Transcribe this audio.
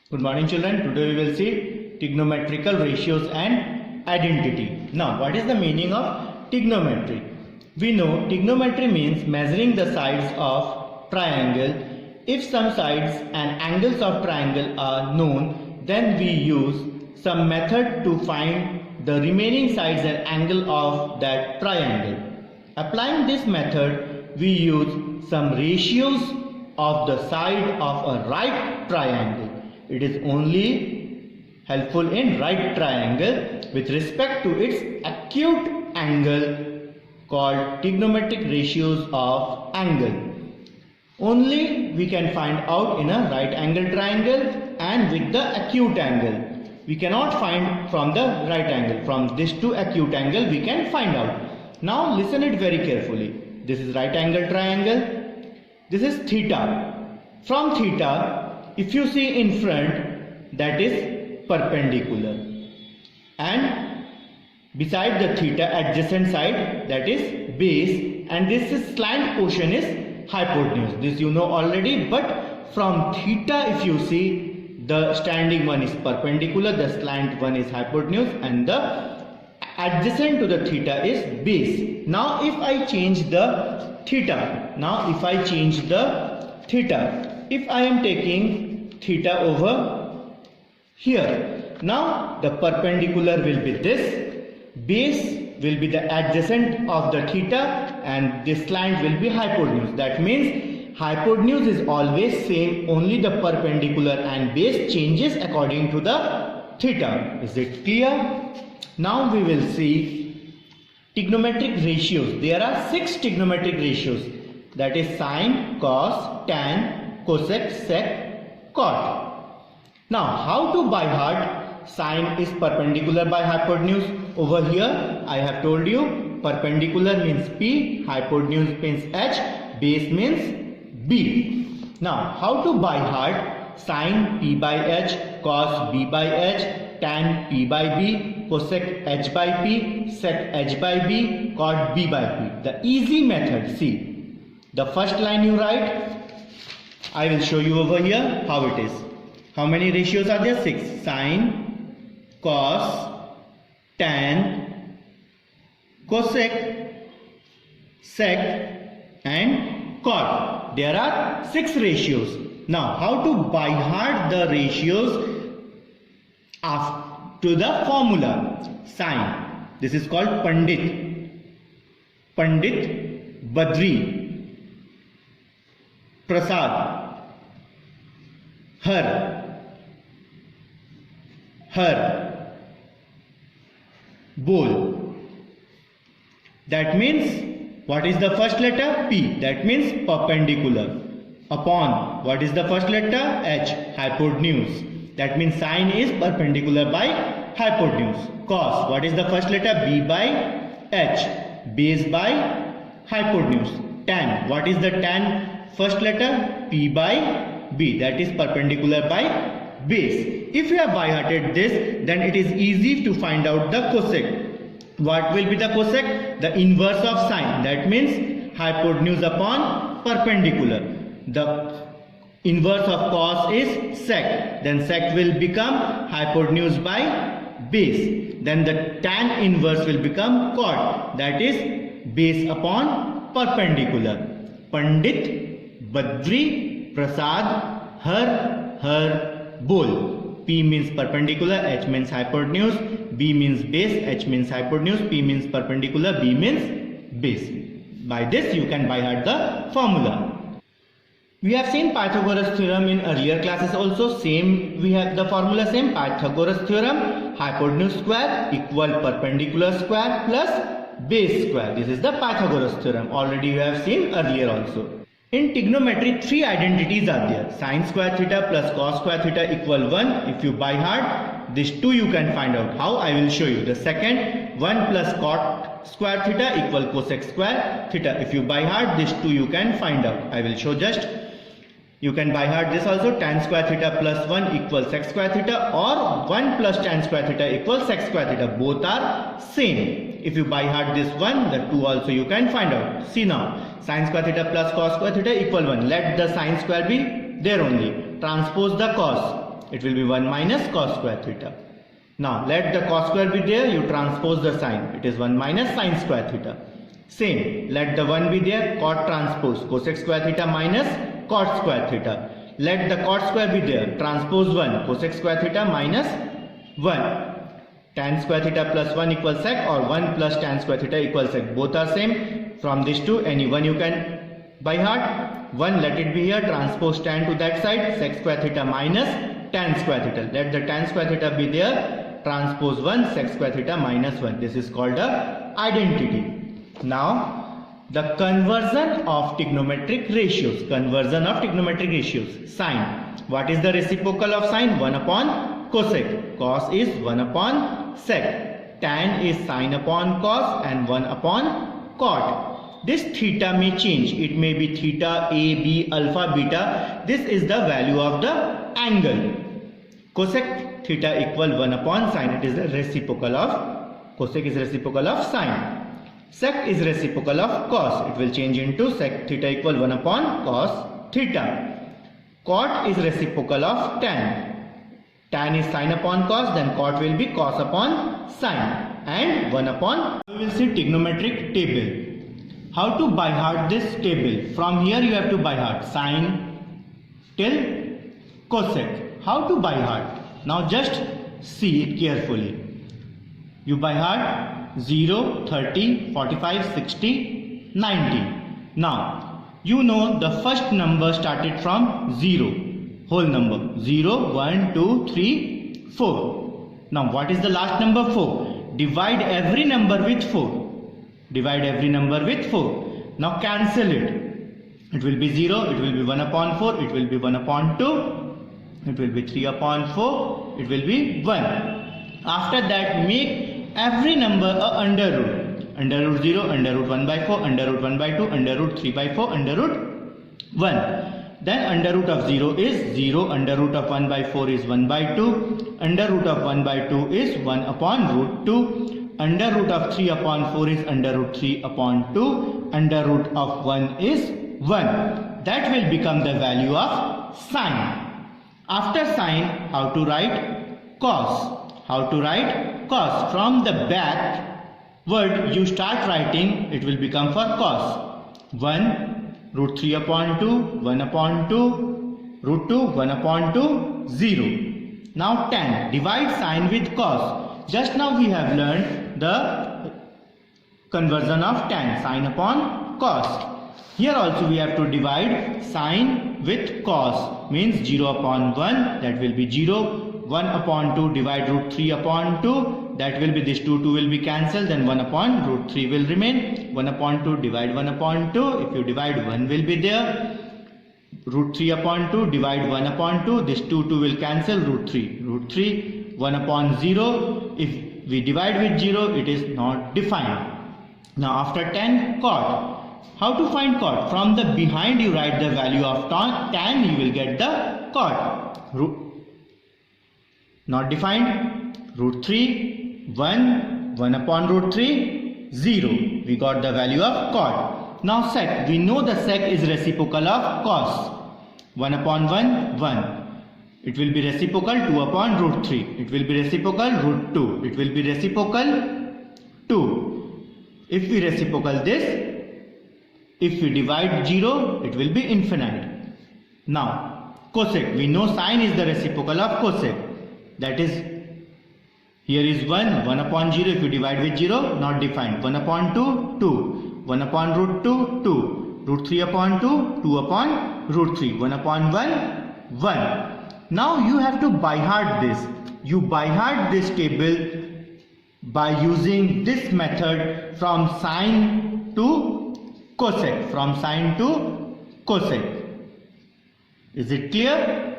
Good morning children. Today we will see trigonometrical ratios and identity. Now what is the meaning of trigonometry? We know trigonometry means measuring the sides of triangle. If some sides and angles of triangle are known, then we use some method to find the remaining sides and angle of that triangle. Applying this method, we use some ratios of the side of a right triangle. It is only helpful in right triangle with respect to its acute angle called trigonometric ratios of angle. Only we can find out in a right angle triangle and with the acute angle. We cannot find from the right angle. From this to acute angle we can find out. Now listen it very carefully. This is right angle triangle. This is theta. From theta, if you see in front, that is perpendicular, and beside the theta adjacent side, that is base, and this is slant portion is hypotenuse. This you know already, but from theta if you see, the standing one is perpendicular, the slant one is hypotenuse, and the adjacent to the theta is base. Now if I change the theta, if I am taking theta over here, now the perpendicular will be this, base will be the adjacent of the theta, and this slant will be hypotenuse. That means hypotenuse is always same, only the perpendicular and base changes according to the theta. Is it clear? Now we will see trigonometric ratios. There are 6 trigonometric ratios, that is sine, cos, tan, cosec, sec, cot. Now how to by heart sine is perpendicular by hypotenuse? Over here I have told you perpendicular means P, hypotenuse means H, base means B. Now how to by heart sine P by H, cos B by H, tan P by B, cosec H by P, sec H by B, cot B by P. The easy method, see, the first line you write, I will show you over here how it is. How many ratios are there? 6. Sine, cos, tan, cosec, sec, and cot. There are 6 ratios. Now how to by heart the ratios to the formula? Sine, this is called Pandit, Badri, Prasad, Har, Bol. That means what is the first letter? P. That means perpendicular. Upon, what is the first letter? H. Hypotenuse. That means sine is perpendicular by hypotenuse. Cos, what is the first letter? B by H. Base by hypotenuse. Tan, what is the tan? First letter? P by B. That is perpendicular by base. If you have by hearted this, then it is easy to find out the cosec. What will be the cosec? The inverse of sine. That means hypotenuse upon perpendicular. The inverse of cos is sec. Then sec will become hypotenuse by base. Then the tan inverse will become cot. That is base upon perpendicular. Pandit, Badri, Prasad, Har, Bol. P means perpendicular, H means hypotenuse, B means base, H means hypotenuse, P means perpendicular, B means base. By this you can by heart the formula. We have seen Pythagoras theorem in earlier classes also. Same, we have the formula same. Pythagoras theorem, hypotenuse square equal perpendicular square plus base square. This is the Pythagoras theorem. Already you have seen earlier also. In trigonometry, 3 identities are there. Sine square theta plus cos square theta equal 1. If you by heart, these 2 you can find out. How? I will show you. The second, 1 plus cot square theta equal cosec square theta. If you by heart, these 2 you can find out. I will show just. You can by heart this also. Tan square theta plus 1 equals sec square theta, or 1 plus tan square theta equals sec square theta. Both are same. If you by heart this one, the 2 also you can find out. See now. Sine square theta plus cos square theta equal 1. Let the sine square be there only. Transpose the cos. It will be 1 minus cos square theta. Now let the cos square be there, you transpose the sine. It is 1 minus sine square theta. Same, let the 1 be there, cot transpose cosec square theta minus cot square theta. Let the cot square be there, transpose 1, cosec square theta minus 1. Tan square theta plus 1 equals sec, or 1 plus tan square theta equals sec. Both are same. From these two, any one you can by heart. 1 let it be here, transpose tan to that side, sec square theta minus tan square theta. Let the tan square theta be there, transpose 1, sec square theta minus 1. This is called a identity. Now the conversion of trigonometric ratios. Conversion of trigonometric ratios. Sine. What is the reciprocal of sine? 1 upon cosec. Cos is 1 upon sec. Tan is sine upon cos and 1 upon cot. This theta may change. It may be theta, a, b, alpha, beta. This is the value of the angle. Cosec theta equal 1 upon sine. It is the reciprocal of cosec is reciprocal of sine. Sec is reciprocal of cos. It will change into sec theta equal 1 upon cos theta. Cot is reciprocal of tan. Tan is sine upon cos, then cot will be cos upon sine, and 1 upon. We will see trigonometric table. How to by heart this table? From here you have to by heart sine till cosec. How to by heart? Now just see it carefully. You by heart 0, 30, 45, 60, 90. Now, you know the first number started from 0. Whole number. 0, 1, 2, 3, 4. Now, what is the last number? 4. Divide every number with 4. Divide every number with 4. Now, cancel it. It will be 0. It will be 1 upon 4. It will be 1 upon 2. It will be 3 upon 4. It will be 1. After that, make every number a under root. Under root 0, under root 1 by 4, under root 1 by 2, under root 3 by 4, under root 1. Then under root of 0 is 0, under root of 1 by 4 is 1 by 2, under root of 1 by 2 is 1 upon root 2, under root of 3 upon 4 is under root 3 upon 2, under root of 1 is 1. That will become the value of sine. After sine, how to write cos? How to write cos? From the back word you start writing, it will become for cos. 1 root 3 upon 2, 1 upon 2, root 2, 1 upon 2, 0. Now tan. Divide sine with cos. Just now we have learned the conversion of tan. Sine upon cos. Here also we have to divide sine with cos. Means 0 upon 1, that will be 0. 1 upon 2, divide root 3 upon 2, that will be this 2 will be cancelled, then 1 upon root 3 will remain. 1 upon 2, divide 1 upon 2, if you divide 1 will be there. Root 3 upon 2, divide 1 upon 2, this 2 will cancel, root 3, 1 upon 0, if we divide with 0, it is not defined. Now after tan, cot. How to find cot? From the behind you write the value of tan, you will get the cot. Not defined. Root 3, 1 upon root 3, 0. We got the value of cot. Now sec. We know the sec is reciprocal of cos. 1 upon 1, 1. It will be reciprocal 2 upon root 3. It will be reciprocal root 2. It will be reciprocal 2. If we reciprocal this, if we divide 0, it will be infinite. Now cosec. We know sine is the reciprocal of cosec. That is, here is 1 upon 0, if you divide with 0, not defined. 1 upon 2, 2. 1 upon root 2, 2. Root 3 upon 2, 2 upon root 3. 1 upon 1, 1. Now you have to by heart this. You by heart this table by using this method from sine to cosec. From sine to cosec. Is it clear?